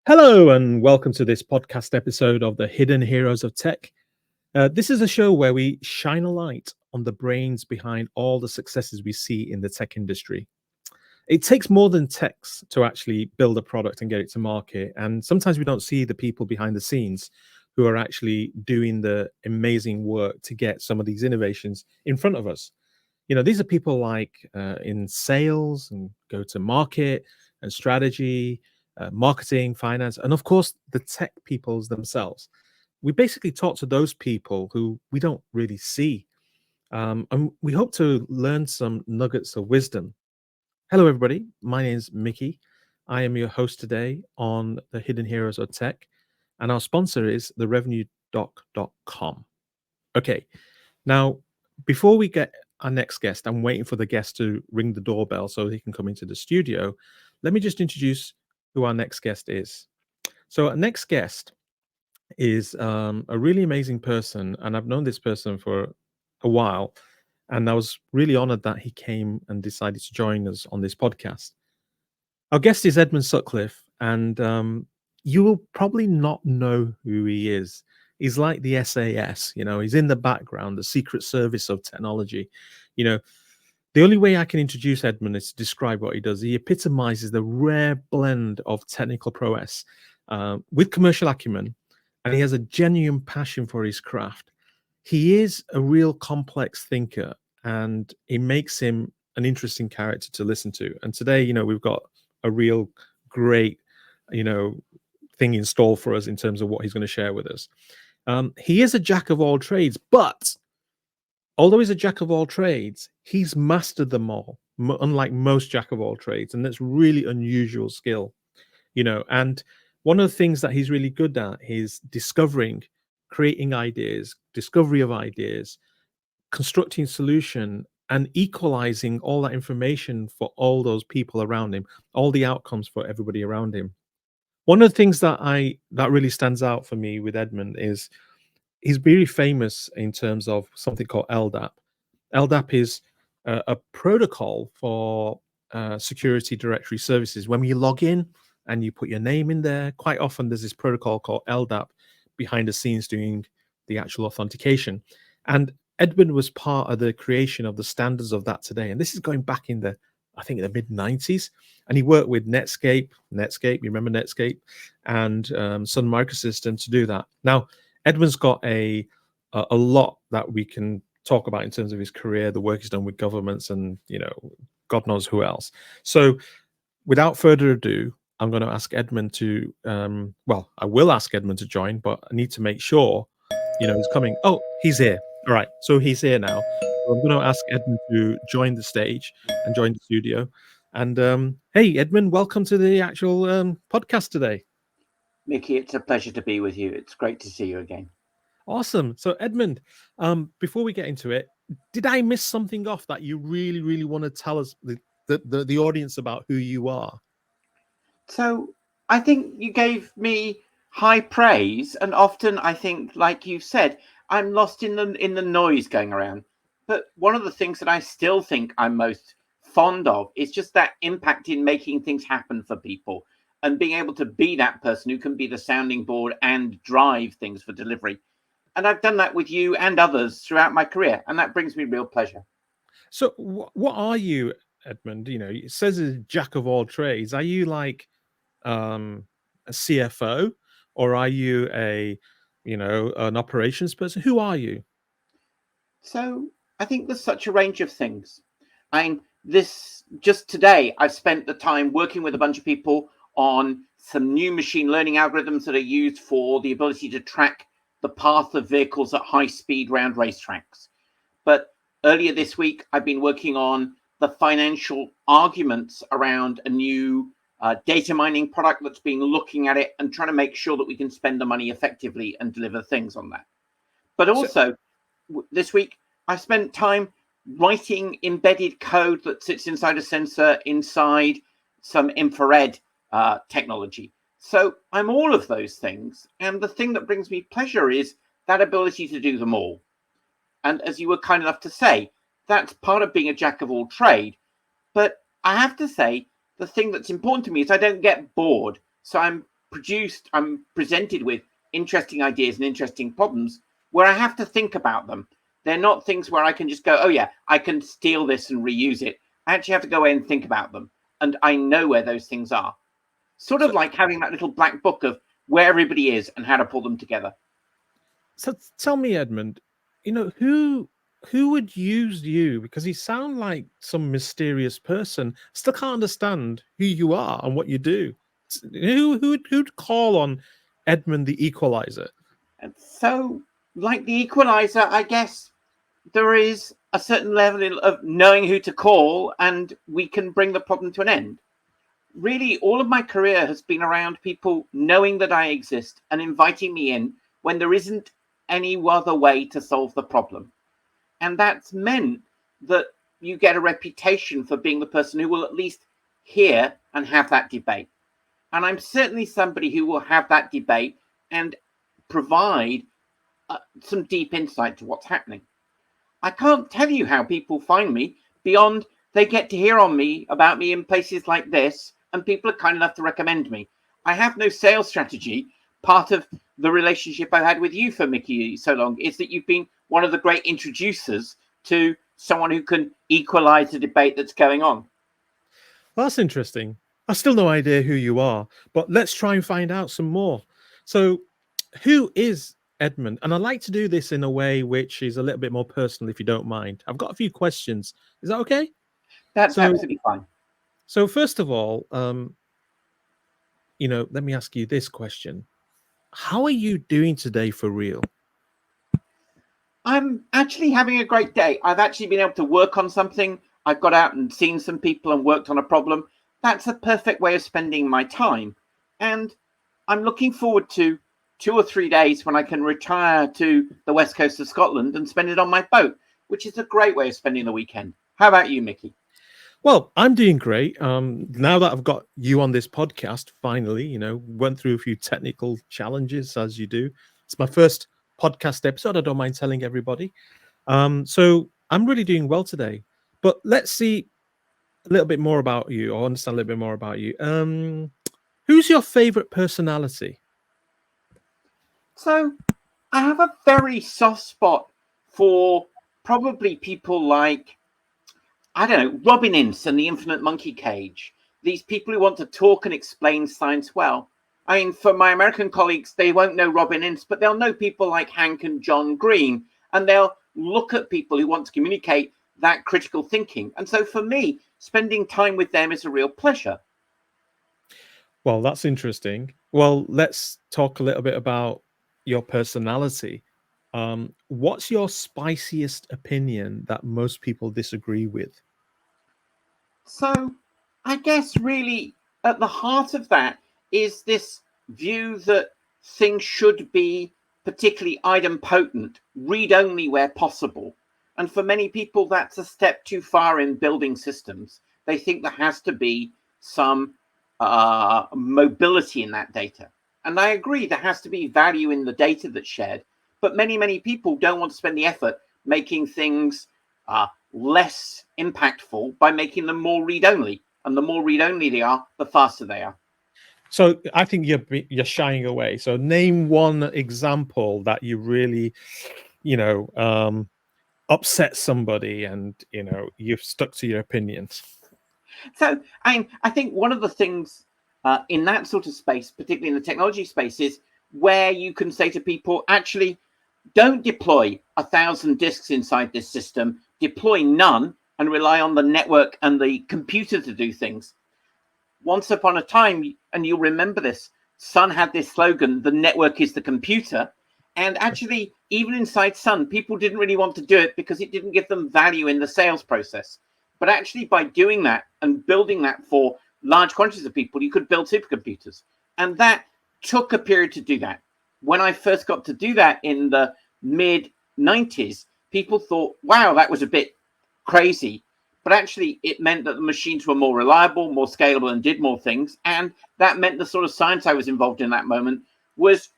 Hello, and welcome to this podcast episode of the Hidden Heroes of Tech. This is a show where we shine a light on the brains behind all the successes we see in the tech industry. It takes more than techs to actually build a product and get it to market. And sometimes we don't see the people behind the scenes who are actually doing the amazing work to get some of these innovations in front of us. These are people like in sales and go to market and strategy, marketing, finance, and of course, the tech peoples themselves. We basically talk to those people who we don't really see. And we hope to learn some nuggets of wisdom. Hello, everybody. My name is Mickey. I am your host today on the Hidden Heroes of Tech, and our sponsor is therevenuedoc.com. Okay, now, before we get our next guest, I'm waiting for the guest to ring the doorbell so he can come into the studio. Let me just introduce who our next guest is. So, our next guest is a really amazing person, and I've known this person for a while. And I was really honored that he came and decided to join us on this podcast. Our guest is Edmund Sutcliffe, and you will probably not know who he is. He's like the SAS, he's in the background, the secret service of technology. The only way I can introduce Edmund is to describe what he does. He epitomizes the rare blend of technical prowess with commercial acumen, and he has a genuine passion for his craft. He is a real complex thinker, and it makes him an interesting character to listen to. And today, we've got a real great, thing in store for us in terms of what he's going to share with us. He is a jack of all trades, but although he's a jack of all trades, he's mastered them all, unlike most jack of all trades. And that's really unusual skill, and one of the things that he's really good at is discovering, creating ideas, discovery of ideas, constructing solution, and equalizing all that information for all those people around him, all the outcomes for everybody around him. One of the things that really stands out for me with Edmund is he's very famous in terms of something called LDAP. LDAP is a protocol for security directory services. When you log in and you put your name in there, quite often there's this protocol called LDAP behind the scenes doing the actual authentication. And Edmund was part of the creation of the standards of that today. And this is going back in the mid 90s. And he worked with Netscape, you remember Netscape, and Sun Microsystems to do that. Now, Edmund's got a lot that we can talk about in terms of his career, the work he's done with governments, and God knows who else. So, without further ado, I'm going to ask Edmund to I will ask Edmund to join, but I need to make sure he's coming. Oh, he's here. All right, so he's here now. So I'm going to ask Edmund to join the stage and join the studio. And hey, Edmund, welcome to the actual podcast today. Mickey, it's a pleasure to be with you. It's great to see you again. Awesome. So, Edmund, before we get into it, did I miss something off that you really, really want to tell us, the audience, about who you are? So, I think you gave me high praise, and often I think, like you said, I'm lost in the noise going around. But one of the things that I still think I'm most fond of is just that impact in making things happen for people and being able to be that person who can be the sounding board and drive things for delivery. And I've done that with you and others throughout my career, and that brings me real pleasure. So, what are you, Edmund? It says a jack of all trades. Are you like a CFO, or are you an operations person? Who are you? So I think there's such a range of things. Just today, I've spent the time working with a bunch of people on some new machine learning algorithms that are used for the ability to track the path of vehicles at high speed around racetracks. But earlier this week, I've been working on the financial arguments around a new data mining product that's been looking at it and trying to make sure that we can spend the money effectively and deliver things on that. But also, this week, I spent time writing embedded code that sits inside a sensor inside some infrared technology. So I'm all of those things. And the thing that brings me pleasure is that ability to do them all. And as you were kind enough to say, that's part of being a jack of all trade. But I have to say, the thing that's important to me is I don't get bored. So I'm I'm presented with interesting ideas and interesting problems where I have to think about them. They're not things where I can just go, oh yeah, I can steal this and reuse it. I actually have to go away and think about them. And I know where those things are. Sort of like having that little black book of where everybody is and how to pull them together. So tell me, Edmund, who would use you? Because you sound like some mysterious person. Still can't understand who you are and what you do. Who'd call on Edmund the Equalizer? And so, like the Equalizer, I guess there is a certain level of knowing who to call, and we can bring the problem to an end. Really, all of my career has been around people knowing that I exist and inviting me in when there isn't any other way to solve the problem. And that's meant that you get a reputation for being the person who will at least hear and have that debate. And I'm certainly somebody who will have that debate and provide some deep insight to what's happening. I can't tell you how people find me beyond they get to hear about me in places like this, and people are kind enough to recommend me. I have no sales strategy. Part of the relationship I've had with you for Mickey so long is that you've been one of the great introducers to someone who can equalize the debate that's going on. Well, that's interesting. I still no idea who you are, but let's try and find out some more. So, who is Edmund? And I'd like to do this in a way which is a little bit more personal, if you don't mind. I've got a few questions. Is that okay? That's absolutely fine. So, first of all, let me ask you this question. How are you doing today for real? I'm actually having a great day. I've actually been able to work on something. I've got out and seen some people and worked on a problem. That's a perfect way of spending my time. And I'm looking forward to 2 or 3 days when I can retire to the west coast of Scotland and spend it on my boat, which is a great way of spending the weekend. How about you, Mickey? Well, I'm doing great. Now that I've got you on this podcast, finally, went through a few technical challenges as you do. It's my first podcast episode. I don't mind telling everybody. So I'm really doing well today. But let's see a little bit more about you, or understand a little bit more about you. Who's your favorite personality? So I have a very soft spot for probably people like, I don't know, Robin Ince and the Infinite Monkey Cage. These people who want to talk and explain science well. I mean, for my American colleagues, they won't know Robin Ince, but they'll know people like Hank and John Green, and they'll look at people who want to communicate that critical thinking. And so for me, spending time with them is a real pleasure. Well, that's interesting. Well, let's talk a little bit about your personality. What's your spiciest opinion that most people disagree with? So I guess really at the heart of that is this view that things should be particularly idempotent, read only where possible. And for many people, that's a step too far in building systems. They think there has to be some mobility in that data. And I agree, there has to be value in the data that's shared. But many people don't want to spend the effort making things less impactful by making them more read-only. And the more read-only they are, the faster they are. So I think you're shying away. So name one example that you really, upset somebody, and you've stuck to your opinions. So I think one of the things in that sort of space, particularly in the technology space, is where you can say to people, actually, don't deploy 1,000 disks inside this system, deploy none and rely on the network and the computer to do things. Once upon a time, and you'll remember this, Sun had this slogan, the network is the computer. And actually, even inside Sun, people didn't really want to do it because it didn't give them value in the sales process. But actually, by doing that and building that for large quantities of people, you could build supercomputers. And that took a period to do that. When I first got to do that in the mid-90s, people thought, wow, that was a bit crazy. But actually, it meant that the machines were more reliable, more scalable, and did more things. And that meant the sort of science I was involved in that moment was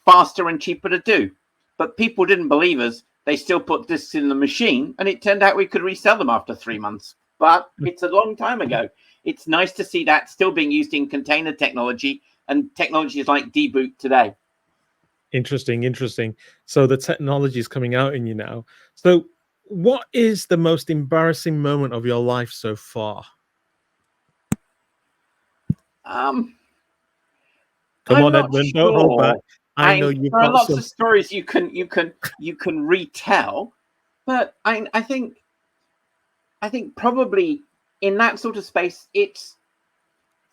faster and cheaper to do. But people didn't believe us. They still put disks in the machine, and it turned out we could resell them after 3 months. But it's a long time ago. It's nice to see that still being used in container technology and technologies like deboot today. Interesting. So the technology is coming out in you now. So what is the most embarrassing moment of your life so far? Um, Come I'm on, not Edmund, don't hold back. sure. I know you've There are got lots some. of stories you can retell, but I think probably in that sort of space, it's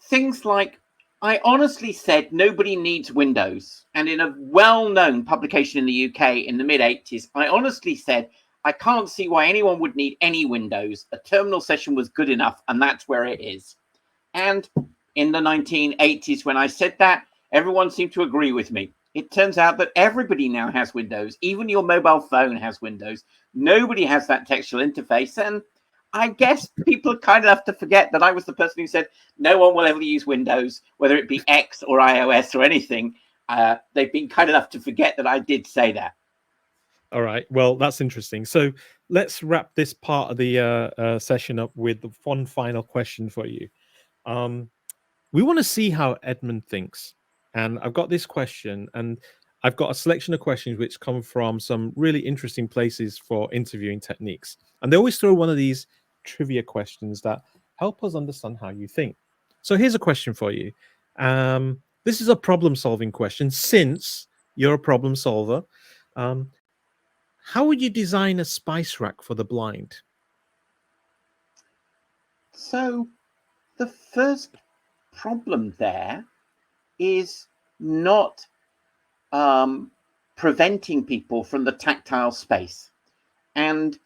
things like I honestly said nobody needs Windows, and in a well-known publication in the UK in the mid-80s, I honestly said I can't see why anyone would need any Windows. A terminal session was good enough, and that's where it is. And in the 1980s, when I said that, everyone seemed to agree with me. It turns out that everybody now has Windows. Even your mobile phone has Windows. Nobody has that textual interface. And I guess people are kind enough to forget that I was the person who said no one will ever use Windows, whether it be X or iOS or anything. They've been kind enough to forget that I did say that. All right. Well, that's interesting. So let's wrap this part of the session up with one final question for you. We want to see how Edmund thinks. And I've got this question, and I've got a selection of questions which come from some really interesting places for interviewing techniques. And they always throw one of these trivia questions that help us understand how you think. So here's a question for you. This is a problem solving question. Since you're a problem solver, how would you design a spice rack for the blind? So the first problem there is not preventing people from the tactile space and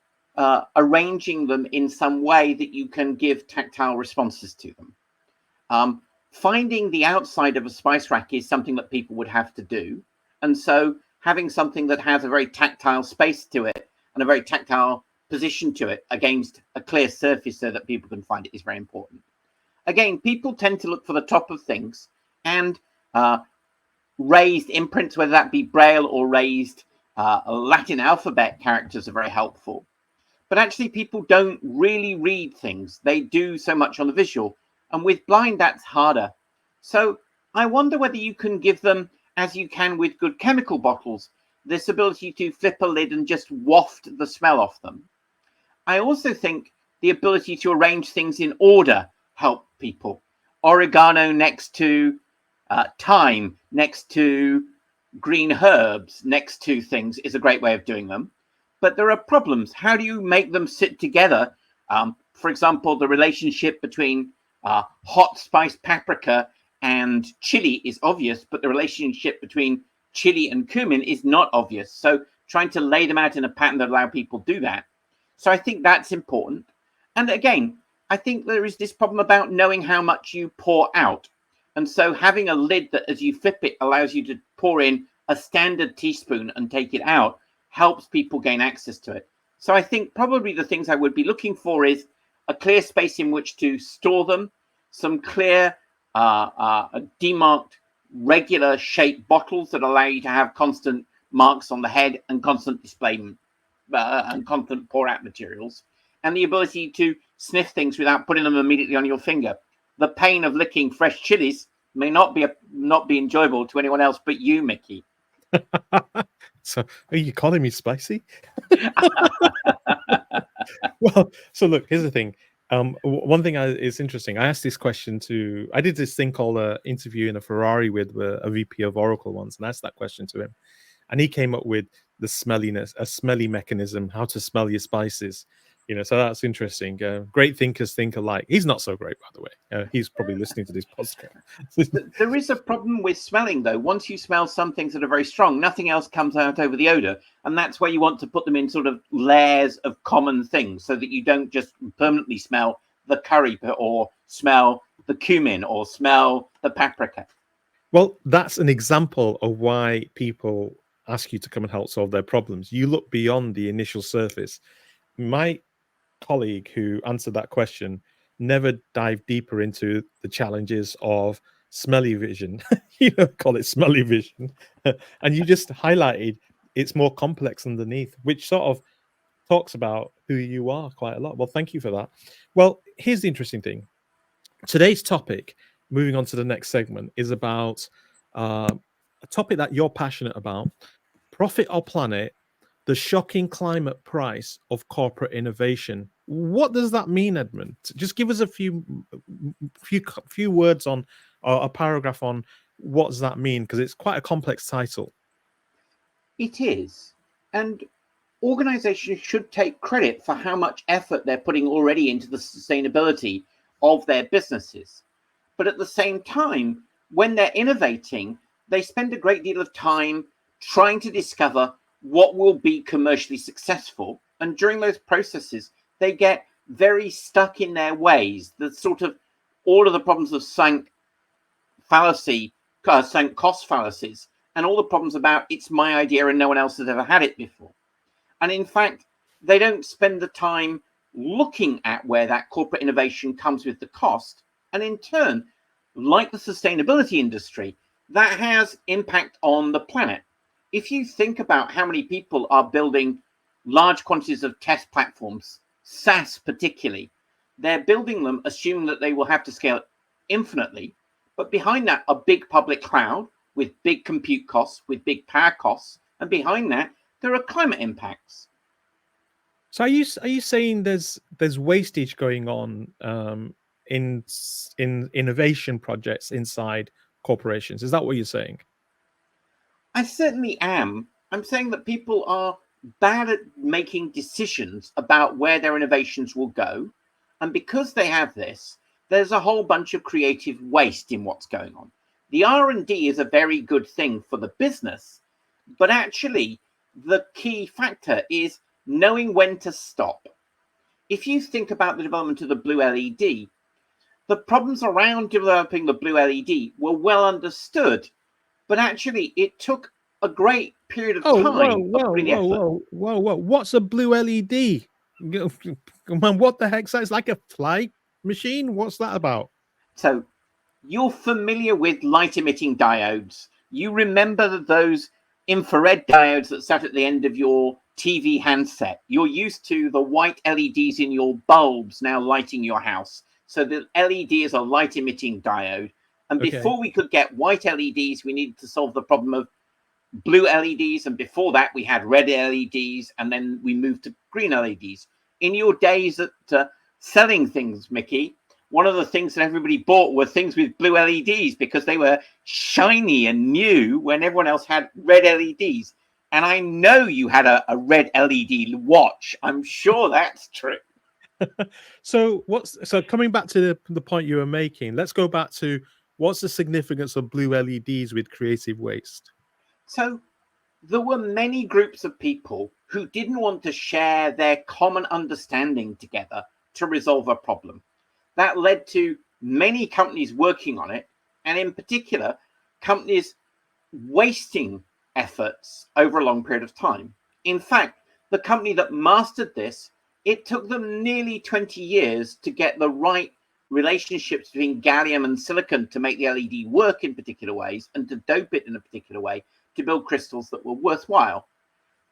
arranging them in some way that you can give tactile responses to them. Finding the outside of a spice rack is something that people would have to do. And so having something that has a very tactile space to it and a very tactile position to it against a clear surface so that people can find it is very important. Again, people tend to look for the top of things, and raised imprints, whether that be Braille or raised Latin alphabet characters, are very helpful. But actually, people don't really read things. They do so much on the visual. And with blind, that's harder. So I wonder whether you can give them, as you can with good chemical bottles, this ability to flip a lid and just waft the smell off them. I also think the ability to arrange things in order help people. Oregano next to thyme, next to green herbs, next to things is a great way of doing them. But there are problems. How do you make them sit together? For example, the relationship between hot spice paprika and chili is obvious, but the relationship between chili and cumin is not obvious. So trying to lay them out in a pattern that allow people to do that. So I think that's important. And again, I think there is this problem about knowing how much you pour out. And so having a lid that as you flip it allows you to pour in a standard teaspoon and take it out helps people gain access to it. So I think probably the things I would be looking for is a clear space in which to store them, some clear demarked regular shaped bottles that allow you to have constant marks on the head and constant display and constant pour out materials, and the ability to sniff things without putting them immediately on your finger. The pain of licking fresh chilies may not be enjoyable to anyone else but you, Mickey. So are you calling me spicy? Well, so look, here's the thing. One thing is interesting. I asked this question I did this thing called an interview in a Ferrari with a VP of Oracle once, and I asked that question to him. And he came up with the smelliness, a smelly mechanism, how to smell your spices. So that's interesting. Great thinkers think alike. He's not so great, by the way. He's probably listening to this podcast. There is a problem with smelling, though. Once you smell some things that are very strong, nothing else comes out over the odor. And that's where you want to put them in sort of layers of common things so that you don't just permanently smell the curry or smell the cumin or smell the paprika. Well, that's an example of why people ask you to come and help solve their problems. You look beyond the initial surface. My colleague who answered that question never dived deeper into the challenges of smelly vision. Call it smelly vision. And you just highlighted it's more complex underneath, which sort of talks about who you are quite a lot. Well, thank you for that. Well, here's the interesting thing. Today's topic moving on to the next segment, is about a topic that you're passionate about: profit or planet, the shocking climate price of corporate innovation. What does that mean, Edmund? Just give us a few words on, or a paragraph on, what does that mean, because it's quite a complex title. It is. And organizations should take credit for how much effort they're putting already into the sustainability of their businesses. But at the same time, when they're innovating, they spend a great deal of time trying to discover what will be commercially successful. And during those processes, they get very stuck in their ways. The sort of all of the problems of sunk cost fallacies, and all the problems about it's my idea and no one else has ever had it before. And in fact, they don't spend the time looking at where that corporate innovation comes with the cost. And in turn, like the sustainability industry, that has impact on the planet. If you think about how many people are building large quantities of test platforms, SaaS particularly, they're building them assuming that they will have to scale infinitely. But behind that, a big public cloud with big compute costs, with big power costs. And behind that, there are climate impacts. So are you saying there's wastage going on in innovation projects inside corporations? Is that what you're saying? I certainly am. I'm saying that people are bad at making decisions about where their innovations will go. And because they have this, there's a whole bunch of creative waste in what's going on. The R&D is a very good thing for the business, but actually the key factor is knowing when to stop. If you think about the development of the blue LED, the problems around developing the blue LED were well understood, but actually it took a great period of time of putting the effort. Whoa. What's a blue LED? Man, what the heck's that? It's like a fly machine? What's that about? So you're familiar with light emitting diodes. You remember those infrared diodes that sat at the end of your TV handset. You're used to the white LEDs in your bulbs now lighting your house. So the LED is a light emitting diode. And before we could get white LEDs, we needed to solve the problem of blue LEDs. And before that, we had red LEDs. And then we moved to green LEDs. In your days at selling things, Mickey, one of the things that everybody bought were things with blue LEDs because they were shiny and new when everyone else had red LEDs. And I know you had a red LED watch. I'm sure that's true. So coming back to the point you were making, let's go back to what's the significance of blue LEDs with creative waste? So there were many groups of people who didn't want to share their common understanding together to resolve a problem. That led to many companies working on it, and in particular, companies wasting efforts over a long period of time. In fact, the company that mastered this, it took them nearly 20 years to get the right relationships between gallium and silicon to make the LED work in particular ways and to dope it in a particular way to build crystals that were worthwhile.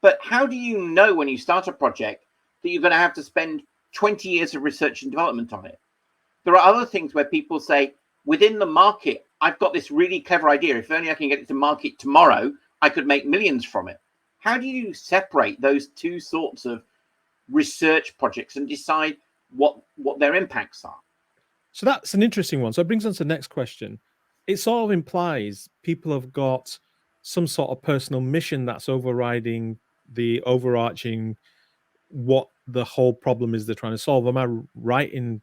But how do you know when you start a project that you're going to have to spend 20 years of research and development on it? There are other things where people say, within the market, I've got this really clever idea. If only I can get it to market tomorrow, I could make millions from it. How do you separate those two sorts of research projects and decide what their impacts are? So that's an interesting one. So it brings us to the next question. It sort of implies people have got some sort of personal mission that's overriding the overarching what the whole problem is they're trying to solve. Am I right in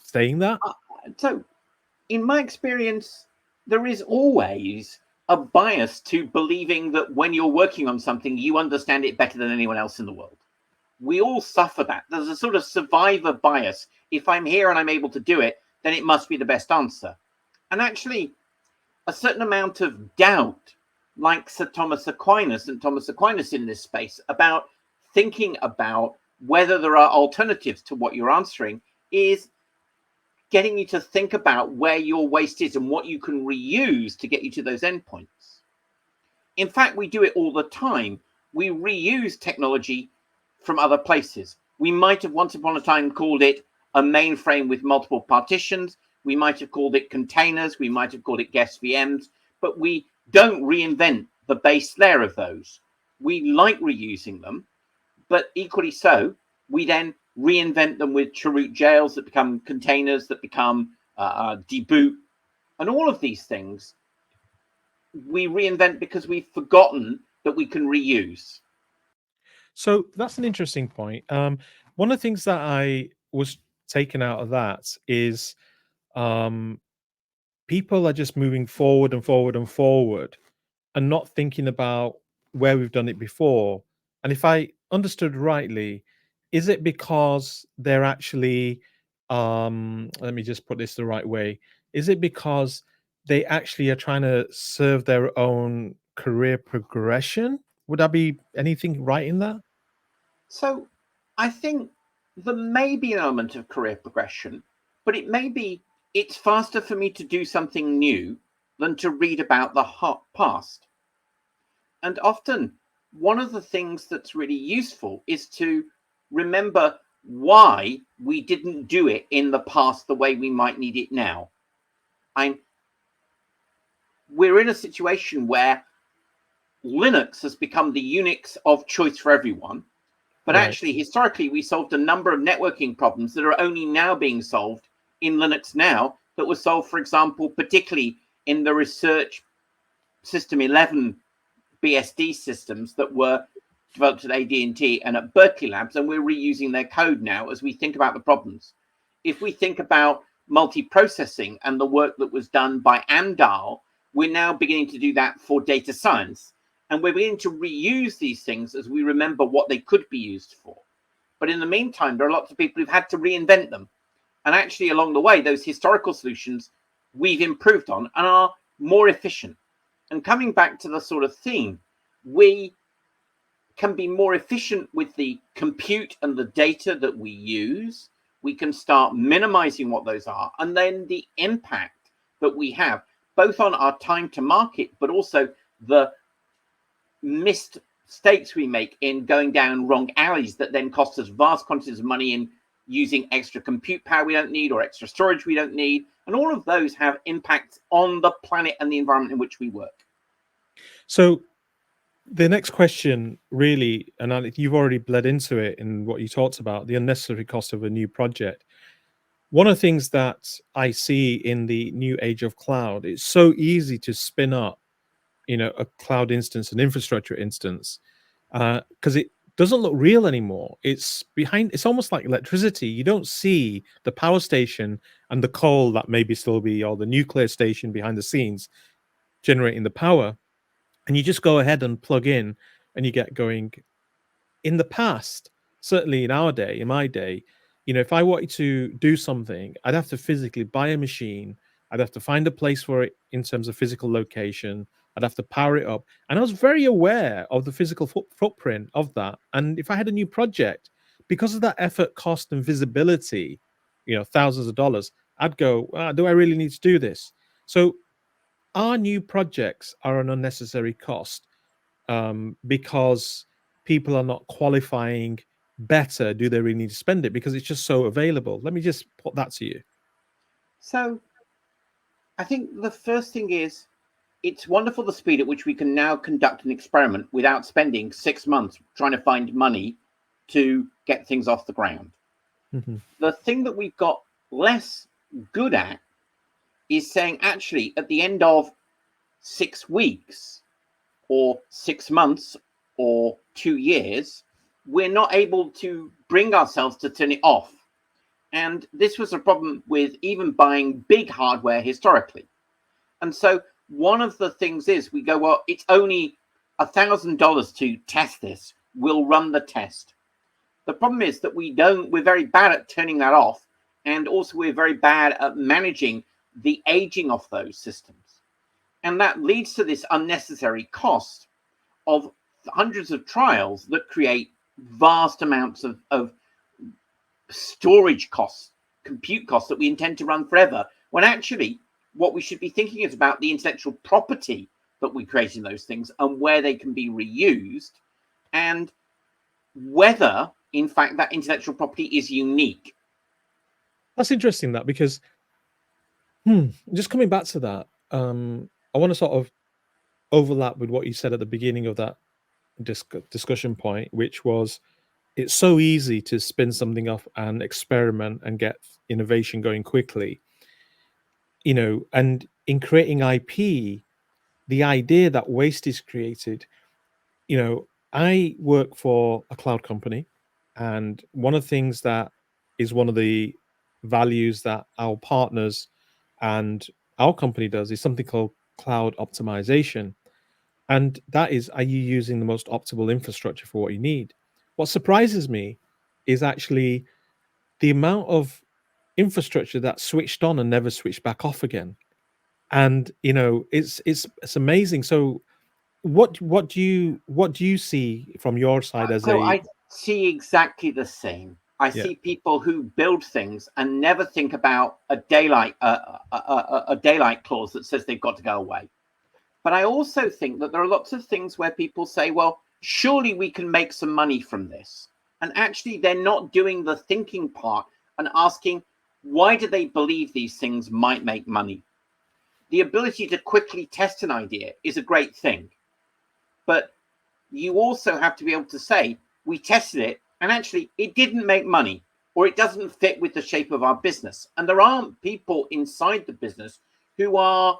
saying that? So in my experience, there is always a bias to believing that when you're working on something, you understand it better than anyone else in the world. We all suffer that. There's a sort of survivor bias. If I'm here and I'm able to do it, then it must be the best answer. And actually, a certain amount of doubt, like St. Thomas Aquinas in this space, about thinking about whether there are alternatives to what you're answering, is getting you to think about where your waste is and what you can reuse to get you to those endpoints. In fact, we do it all the time. We reuse technology from other places. We might have once upon a time called it a mainframe with multiple partitions. We might have called it containers. We might have called it guest VMs, but we don't reinvent the base layer of those. We like reusing them, but equally so, we then reinvent them with cheroot jails that become containers, that become deboot, and all of these things we reinvent because we've forgotten that we can reuse. So that's an interesting point. One of the things that I was taken out of that is people are just moving forward and forward and forward and not thinking about where we've done it before. And if I understood rightly, is it because they're actually, let me just put this the right way, is it because they actually are trying to serve their own career progression? Would I be anything right in that? So I think there may be an element of career progression, but it may be it's faster for me to do something new than to read about the past. And often, one of the things that's really useful is to remember why we didn't do it in the past the way we might need it now. We're in a situation where Linux has become the Unix of choice for everyone. But Right. actually, historically, we solved a number of networking problems that are only now being solved in Linux now, that were solved, for example, particularly in the research System 11 BSD systems that were developed at AD&T and at Berkeley Labs, and we're reusing their code now as we think about the problems. If we think about multiprocessing and the work that was done by Amdahl, we're now beginning to do that for data science. And we're beginning to reuse these things as we remember what they could be used for. But in the meantime, there are lots of people who've had to reinvent them. And actually, along the way, those historical solutions we've improved on and are more efficient. And coming back to the sort of theme, we can be more efficient with the compute and the data that we use. We can start minimizing what those are. And then the impact that we have, both on our time to market, but also the mistakes we make in going down wrong alleys that then cost us vast quantities of money in using extra compute power we don't need or extra storage we don't need. And all of those have impacts on the planet and the environment in which we work. So the next question really, and you've already bled into it in what you talked about, the unnecessary cost of a new project. One of the things that I see in the new age of cloud, it's so easy to spin up, a cloud instance, an infrastructure instance, because it doesn't look real anymore. It's almost like electricity. You don't see the power station and the coal that maybe still be, or the nuclear station behind the scenes generating the power. And you just go ahead and plug in and you get going. In the past, certainly in my day, if I wanted to do something, I'd have to physically buy a machine. I'd have to find a place for it in terms of physical location. I'd have to power it up. And I was very aware of the physical footprint of that. And if I had a new project, because of that effort, cost, and visibility, thousands of dollars, I'd go, do I really need to do this? So our new projects are an unnecessary cost because people are not qualifying better. Do they really need to spend it? Because it's just so available. Let me just put that to you. So I think the first thing is, it's wonderful the speed at which we can now conduct an experiment without spending 6 months trying to find money to get things off the ground. Mm-hmm. The thing that we've got less good at is saying, actually, at the end of 6 weeks or 6 months or 2 years, we're not able to bring ourselves to turn it off. And this was a problem with even buying big hardware historically. And so one of the things is we go, well, it's only $1,000 to test this. We'll run the test. The problem is that we're very bad at turning that off. And also we're very bad at managing the aging of those systems. And that leads to this unnecessary cost of hundreds of trials that create vast amounts of storage costs, compute costs that we intend to run forever, when actually what we should be thinking is about the intellectual property that we create in those things and where they can be reused, and whether, in fact, that intellectual property is unique. That's interesting, that, because Just coming back to that, I want to sort of overlap with what you said at the beginning of that discussion point, which was it's so easy to spin something off and experiment and get innovation going quickly, and in creating IP, the idea that waste is created, I work for a cloud company, and one of the things that is one of the values that our partners and our company does is something called cloud optimization. And that is, are you using the most optimal infrastructure for what you need? What surprises me is actually the amount of infrastructure that's switched on and never switched back off again. And it's amazing. So what do you see from your side as So a I see exactly the same. I yeah. see people who build things and never think about a daylight clause that says they've got to go away. But I also think that there are lots of things where people say, well, surely we can make some money from this. And actually, they're not doing the thinking part and asking, why do they believe these things might make money? The ability to quickly test an idea is a great thing. But you also have to be able to say, we tested it and actually it didn't make money, or it doesn't fit with the shape of our business. And there aren't people inside the business who are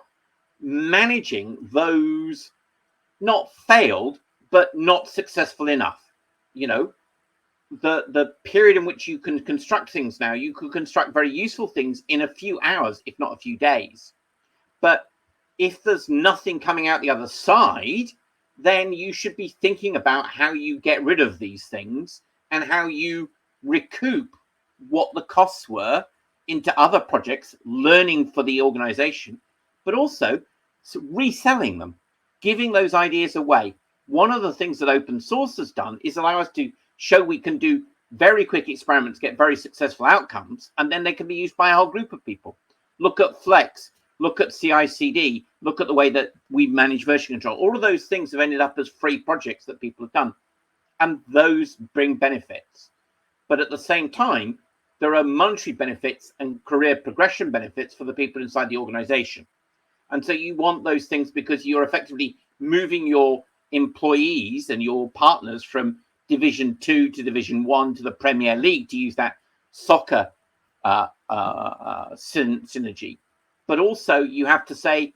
managing those not failed, but not successful enough. The period in which you can construct things now, you can construct very useful things in a few hours, if not a few days. But if there's nothing coming out the other side, then you should be thinking about how you get rid of these things and how you recoup what the costs were into other projects, learning for the organization, but also reselling them, giving those ideas away. One of the things that open source has done is allow us to show we can do very quick experiments, get very successful outcomes, and then they can be used by a whole group of people. Look at Flex, look at CI/CD, look at the way that we manage version control. All of those things have ended up as free projects that people have done, and those bring benefits. But at the same time, there are monetary benefits and career progression benefits for the people inside the organization. And so you want those things because you're effectively moving your employees and your partners from Division 2 to Division 1 to the Premier League, to use that soccer synergy. But also you have to say,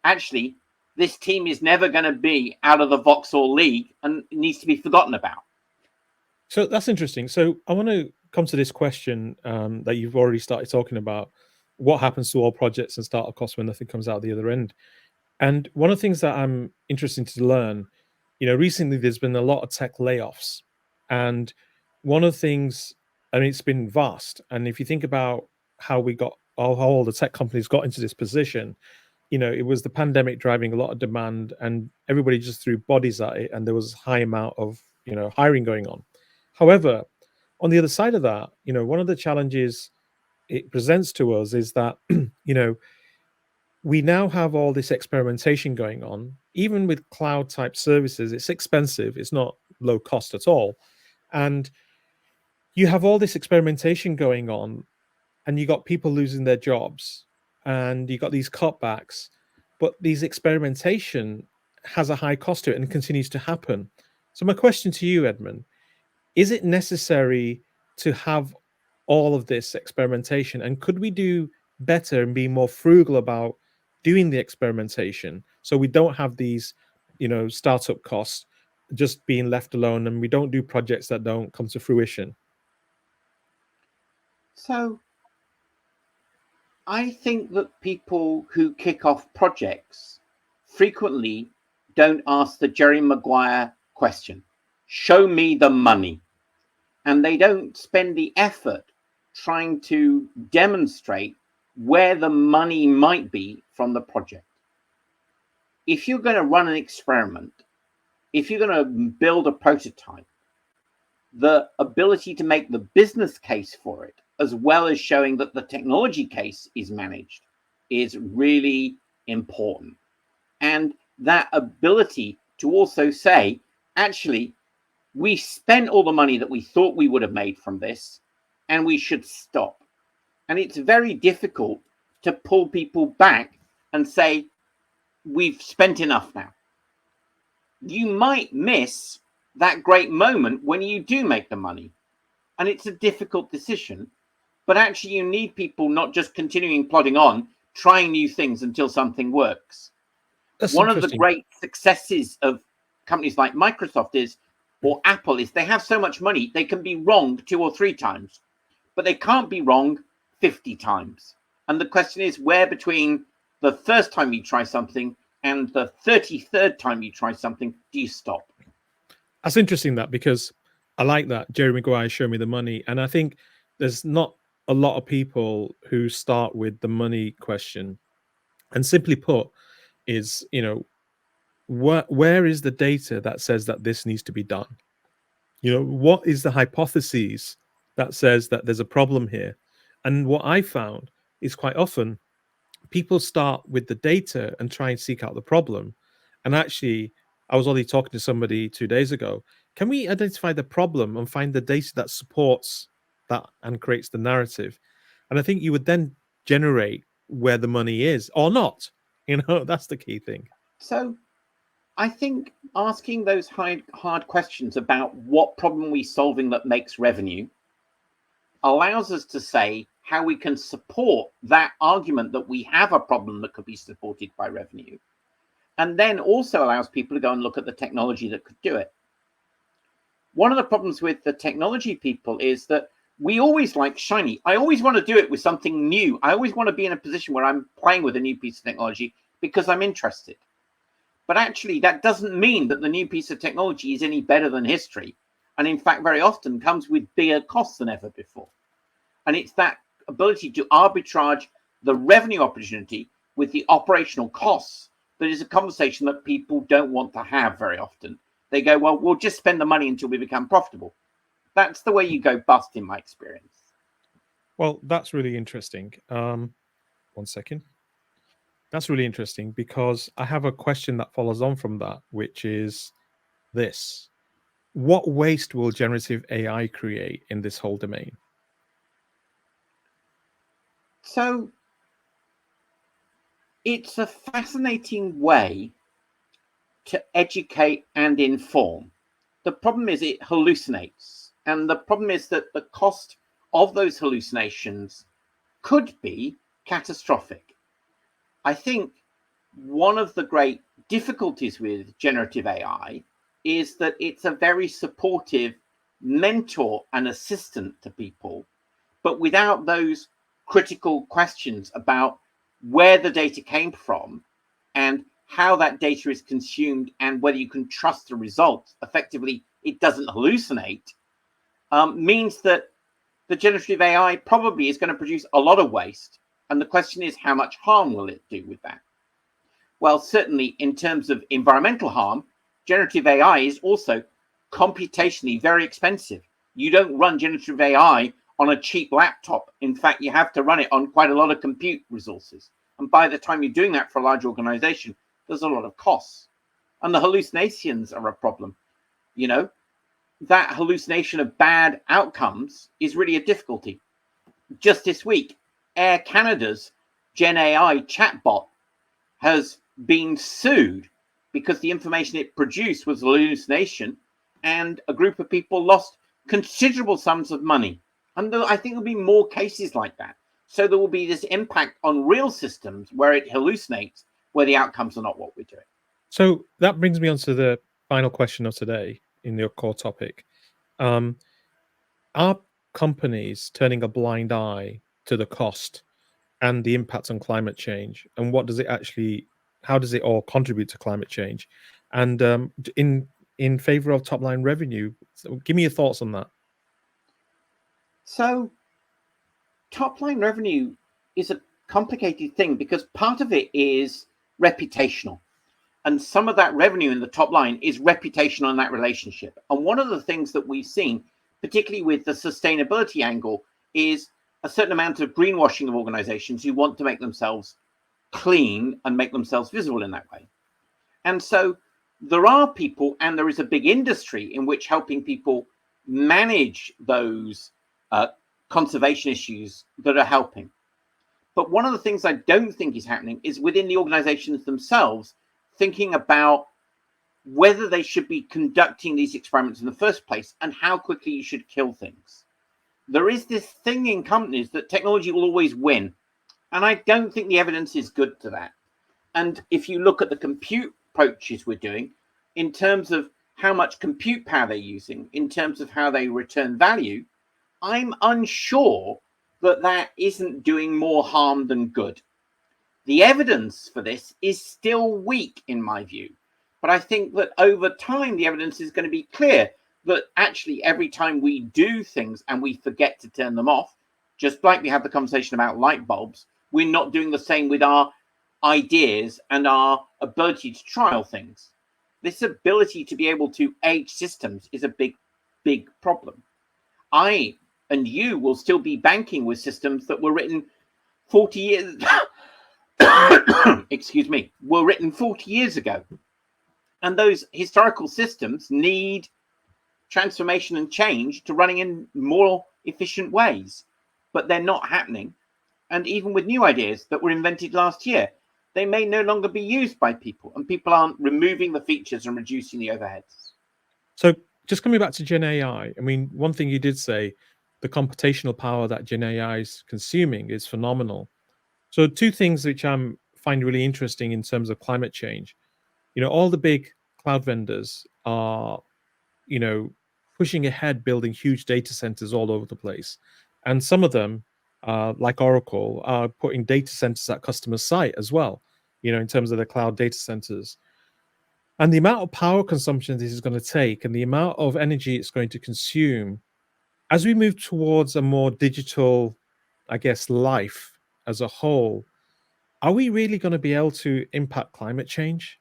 actually, this team is never going to be out of the Vauxhall League and it needs to be forgotten about. So that's interesting. So I want to come to this question that you've already started talking about. What happens to all projects and startup costs when nothing comes out the other end? And one of the things that I'm interested to learn, recently there's been a lot of tech layoffs. And one of the things, I mean, it's been vast. And if you think about how all the tech companies got into this position, it was the pandemic driving a lot of demand and everybody just threw bodies at it. And there was a high amount of, hiring going on. However, on the other side of that, one of the challenges it presents to us is that, we now have all this experimentation going on. Even with cloud type services, it's expensive. It's not low cost at all. And you have all this experimentation going on, and you got people losing their jobs, and you got these cutbacks. But these experimentation has a high cost to it and continues to happen. So my question to you, Edmund, is it necessary to have all of this experimentation? And could we do better and be more frugal about doing the experimentation so we don't have these, startup costs just being left alone and we don't do projects that don't come to fruition? So I think that people who kick off projects frequently don't ask the Jerry Maguire question, show me the money. And they don't spend the effort trying to demonstrate where the money might be from the project. If you're going to run an experiment, if you're going to build a prototype, the ability to make the business case for it, as well as showing that the technology case is managed, is really important. And that ability to also say, actually, we spent all the money that we thought we would have made from this, and we should stop. And it's very difficult to pull people back and say, we've spent enough now. You might miss that great moment when you do make the money. And it's a difficult decision. But actually, you need people not just continuing plodding on, trying new things until something works. That's One of the interesting. great successes of companies like Microsoft is, or Apple, is they have so much money, they can be wrong 2 or 3 times, but they can't be wrong 50 times. And the question is, where between the first time you try something and the 33rd time you try something, do you stop? That's interesting, that, because I like that. Jerry Maguire, show me the money. And I think there's not a lot of people who start with the money question. And simply put, is, where is the data that says that this needs to be done? What is the hypothesis that says that there's a problem here? And what I found is quite often people start with the data and try and seek out the problem. And actually, I was only talking to somebody 2 days ago. Can we identify the problem and find the data that supports that and creates the narrative? And I think you would then generate where the money is or not. That's the key thing. So I think asking those hard questions about what problem we're solving that makes revenue allows us to say how we can support that argument that we have a problem that could be supported by revenue, and then also allows people to go and look at the technology that could do it. One of the problems with the technology people is that we always like shiny. I always want to do it with something new. I always want to be in a position where I'm playing with a new piece of technology because I'm interested. But actually, that doesn't mean that the new piece of technology is any better than history. And in fact, very often comes with bigger costs than ever before. And it's that ability to arbitrage the revenue opportunity with the operational costs that is a conversation that people don't want to have very often. They go, well, we'll just spend the money until we become profitable. That's the way you go bust, in my experience. Well, that's really interesting. 1 second. That's really interesting because I have a question that follows on from that, which is this. What waste will generative AI create in this whole domain? So it's a fascinating way to educate and inform. The problem is it hallucinates. And the problem is that the cost of those hallucinations could be catastrophic. I think one of the great difficulties with generative AI is that it's a very supportive mentor and assistant to people, but without those critical questions about where the data came from and how that data is consumed and whether you can trust the results. Effectively, it doesn't hallucinate, means that the generative AI probably is going to produce a lot of waste. And the question is, how much harm will it do with that? Well, certainly in terms of environmental harm, generative AI is also computationally very expensive. You don't run generative AI on a cheap laptop. In fact, you have to run it on quite a lot of compute resources. And by the time you're doing that for a large organization, there's a lot of costs. And the hallucinations are a problem. That hallucination of bad outcomes is really a difficulty. Just this week, Air Canada's Gen AI chatbot has been sued because the information it produced was hallucination, and a group of people lost considerable sums of money. And I think there'll be more cases like that. So there will be this impact on real systems where it hallucinates, where the outcomes are not what we're doing. So that brings me on to the final question of today in your core topic. Are companies turning a blind eye to the cost and the impact on climate change? And how does it all contribute to climate change? And in favor of top line revenue, so give me your thoughts on that. So top line revenue is a complicated thing because part of it is reputational. And some of that revenue in the top line is reputation on that relationship. And one of the things that we've seen, particularly with the sustainability angle, is a certain amount of greenwashing of organizations who want to make themselves clean and make themselves visible in that way. And so there are people, and there is a big industry in which helping people manage those conservation issues that are helping. But one of the things I don't think is happening is within the organizations themselves, thinking about whether they should be conducting these experiments in the first place and how quickly you should kill things. There is this thing in companies that technology will always win. And I don't think the evidence is good to that. And if you look at the compute approaches we're doing, in terms of how much compute power they're using, in terms of how they return value, I'm unsure that that isn't doing more harm than good. The evidence for this is still weak, in my view. But I think that over time, the evidence is going to be clear that actually every time we do things and we forget to turn them off, just like we had the conversation about light bulbs, we're not doing the same with our ideas and our ability to trial things. This ability to be able to age systems is a big, big problem. I and you will still be banking with systems that were written 40 years excuse me, were written 40 years ago. And those historical systems need transformation and change to running in more efficient ways. But they're not happening. And even with new ideas that were invented last year, they may no longer be used by people, and people aren't removing the features and reducing the overheads. So just coming back to Gen AI, I mean, one thing you did say, the computational power that Gen AI is consuming is phenomenal. So two things which I find really interesting in terms of climate change. All the big cloud vendors are, pushing ahead, building huge data centers all over the place. And some of them, like Oracle, are putting data centers at customer site as well, in terms of the cloud data centers. And the amount of power consumption this is going to take and the amount of energy it's going to consume as we move towards a more digital, I guess, life as a whole, are we really going to be able to impact climate change?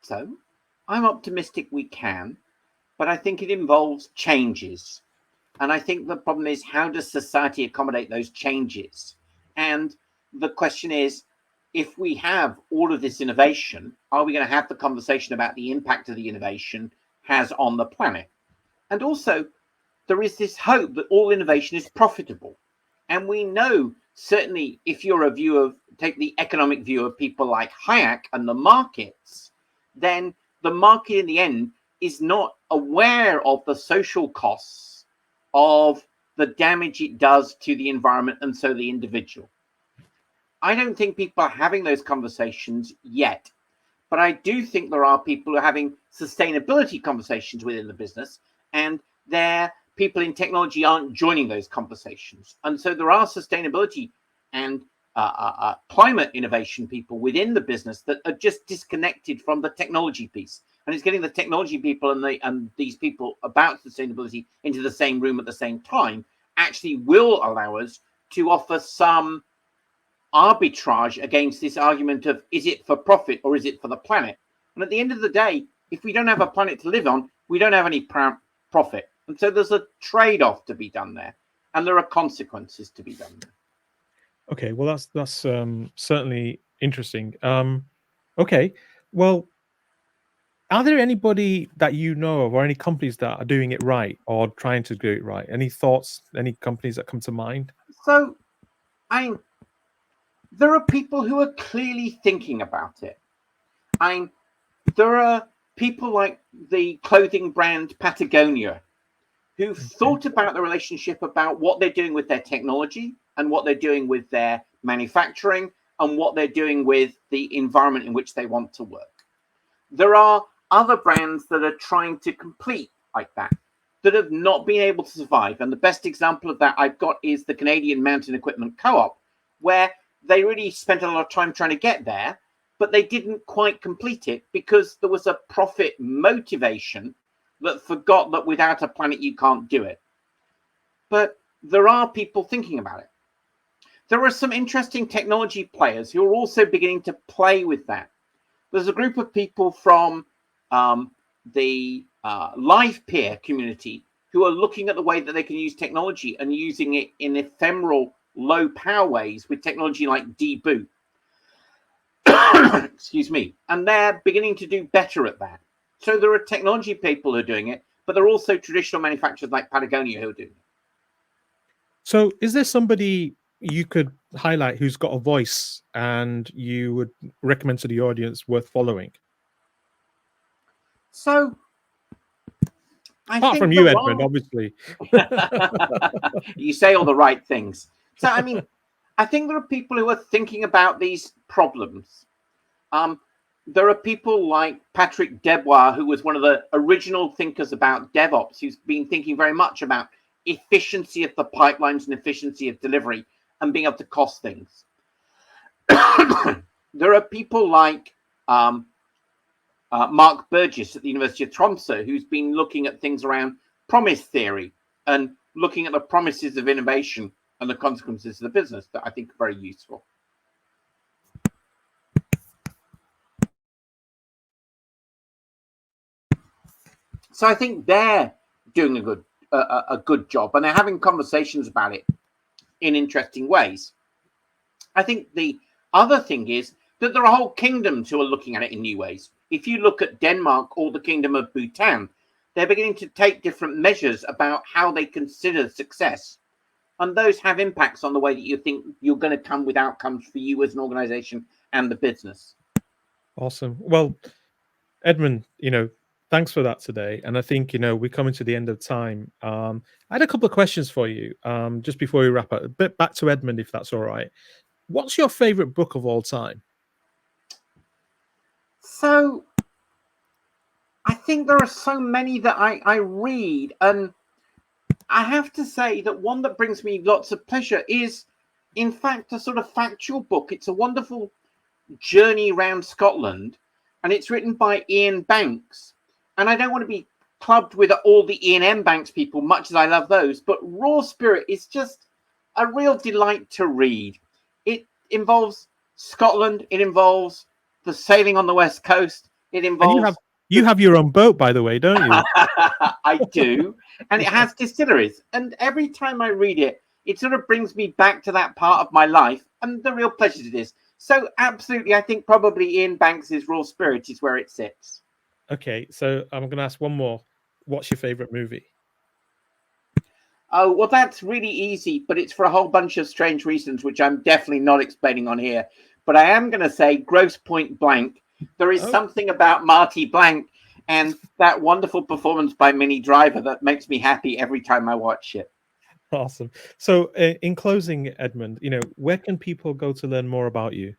So I'm optimistic we can, but I think it involves changes. And I think the problem is, how does society accommodate those changes? And the question is, if we have all of this innovation, are we going to have the conversation about the impact of the innovation has on the planet? And also, there is this hope that all innovation is profitable. And we know, certainly, if you're take the economic view of people like Hayek and the markets, then the market in the end is not aware of the social costs of the damage it does to the environment and so the individual. I don't think people are having those conversations yet, but I do think there are people who are having sustainability conversations within the business, and people in technology aren't joining those conversations. And so there are sustainability and climate innovation people within the business that are just disconnected from the technology piece. And it's getting the technology people and these people about sustainability into the same room at the same time actually will allow us to offer some arbitrage against this argument of, is it for profit or is it for the planet? And at the end of the day, if we don't have a planet to live on, we don't have any profit. And so there's a trade-off to be done there, and there are consequences to be done there. Okay, well, that's certainly interesting. Okay, well, are there anybody that you know of or any companies that are doing it right or trying to do it right? Any thoughts, any companies that come to mind? So there are people who are clearly thinking about it. There are people like the clothing brand Patagonia who've thought about the relationship about what they're doing with their technology and what they're doing with their manufacturing and what they're doing with the environment in which they want to work. There are other brands that are trying to complete like that have not been able to survive. And the best example of that I've got is the Canadian Mountain Equipment Co-op, where they really spent a lot of time trying to get there, but they didn't quite complete it because there was a profit motivation that forgot that without a planet you can't do it. But there are people thinking about it. There are some interesting technology players who are also beginning to play with that. There's a group of people from the live peer community who are looking at the way that they can use technology and using it in ephemeral, low power ways with technology like deboot. Excuse me. And they're beginning to do better at that. So there are technology people who are doing it, but there are also traditional manufacturers like Patagonia who are doing it. So is there somebody you could highlight who's got a voice and you would recommend to the audience worth following? So, Apart from you, Edmund, obviously. You say all the right things. So, I mean, I think there are people who are thinking about these problems. There are people like Patrick Debois, who was one of the original thinkers about DevOps, who's been thinking very much about efficiency of the pipelines and efficiency of delivery and being able to cost things. There are people like Mark Burgess at the University of Tromsø, who's been looking at things around promise theory and looking at the promises of innovation and the consequences of the business that I think are very useful. So I think they're doing a good job, and they're having conversations about it in interesting ways. I think the other thing is that there are whole kingdoms who are looking at it in new ways. If you look at Denmark or the Kingdom of Bhutan, they're beginning to take different measures about how they consider success. And those have impacts on the way that you think you're going to come with outcomes for you as an organization and the business. Awesome. Well, Edmund, thanks for that today. And I think, we're coming to the end of time. I had a couple of questions for you just before we wrap up. A bit back to Edmund, if that's all right. What's your favorite book of all time? So I think there are so many that I read, and I have to say that one that brings me lots of pleasure is, in fact, a sort of factual book. It's a wonderful journey around Scotland, and it's written by Ian Banks. And I don't want to be clubbed with all the Ian M. Banks people, much as I love those, but Raw Spirit is just a real delight to read. It involves Scotland. It involves the sailing on the West Coast. It involves... And you have your own boat, by the way, don't you? I do. And it has distilleries. And every time I read it, it sort of brings me back to that part of my life and the real pleasure it is. So absolutely, I think probably Ian Banks's Raw Spirit is where it sits. Okay, so I'm going to ask one more. What's your favorite movie? Oh, well, that's really easy, but it's for a whole bunch of strange reasons, which I'm definitely not explaining on here. But I am going to say Grosse Pointe Blank. There is something about Marty Blank and that wonderful performance by Minnie Driver that makes me happy every time I watch it. Awesome. So in closing, Edmund, where can people go to learn more about you?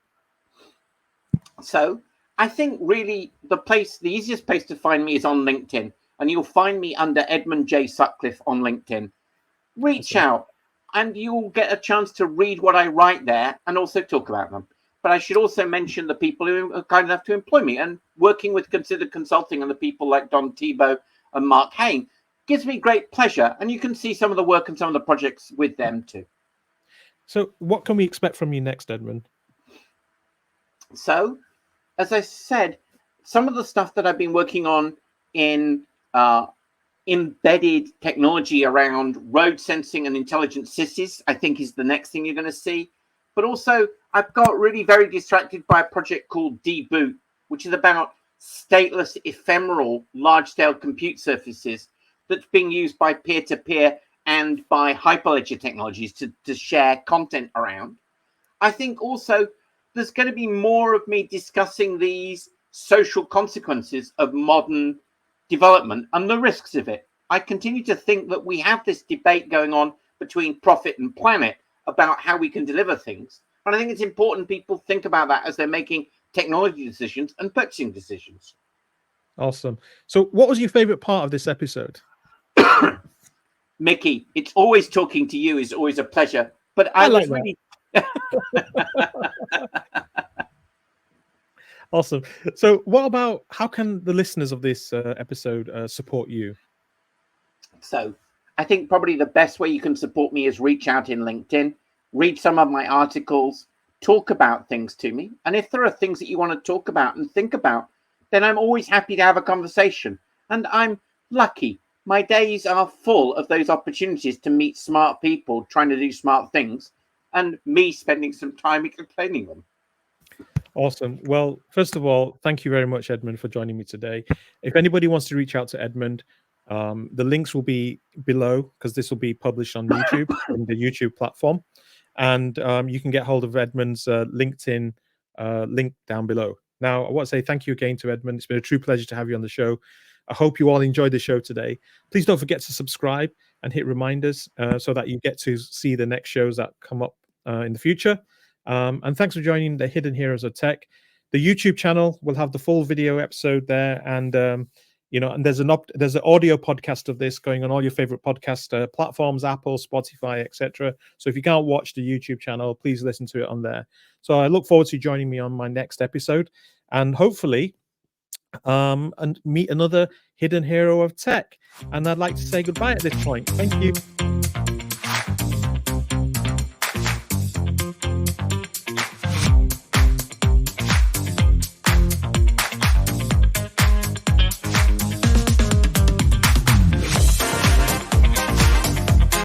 So I think really the easiest place to find me is on LinkedIn, and you'll find me under Edmund J. Sutcliffe on LinkedIn. Reach out and you'll get a chance to read what I write there and also talk about them. But I should also mention the people who are kind enough to employ me, and working with Considered Consulting and the people like Don Thibault and Mark Hain gives me great pleasure. And you can see some of the work and some of the projects with them too. So what can we expect from you next, Edmund? So, as I said, some of the stuff that I've been working on in embedded technology around road sensing and intelligent cities, I think is the next thing you're going to see. But also, I've got really very distracted by a project called Deboot, which is about stateless, ephemeral, large-scale compute surfaces that's being used by peer-to-peer and by hyperledger technologies to share content around. I think also there's going to be more of me discussing these social consequences of modern development and the risks of it. I continue to think that we have this debate going on between profit and planet about how we can deliver things. And I think it's important people think about that as they're making technology decisions and purchasing decisions. Awesome. So what was your favorite part of this episode? Mickey, it's always talking to you is always a pleasure. But I was really... Awesome. So what about, how can the listeners of this episode support you? So I think probably the best way you can support me is reach out in LinkedIn, read some of my articles, talk about things to me. And if there are things that you want to talk about and think about, then I'm always happy to have a conversation. And I'm lucky. My days are full of those opportunities to meet smart people trying to do smart things, and me spending some time explaining them. Awesome. Well, first of all, thank you very much, Edmund, for joining me today. If anybody wants to reach out to Edmund, the links will be below because this will be published on YouTube, on the YouTube platform. And you can get hold of Edmund's LinkedIn link down below. Now, I want to say thank you again to Edmund. It's been a true pleasure to have you on the show. I hope you all enjoyed the show today. Please don't forget to subscribe and hit reminders so that you get to see the next shows that come up in the future. And thanks for joining the Hidden Heroes of Tech. The YouTube channel will have the full video episode there, and and there's an audio podcast of this going on all your favorite podcast platforms, Apple, Spotify, etc. So if you can't watch the YouTube channel, please listen to it on there. So I look forward to you joining me on my next episode, and hopefully and meet another hidden hero of tech. And I'd like to say goodbye at this point. Thank you.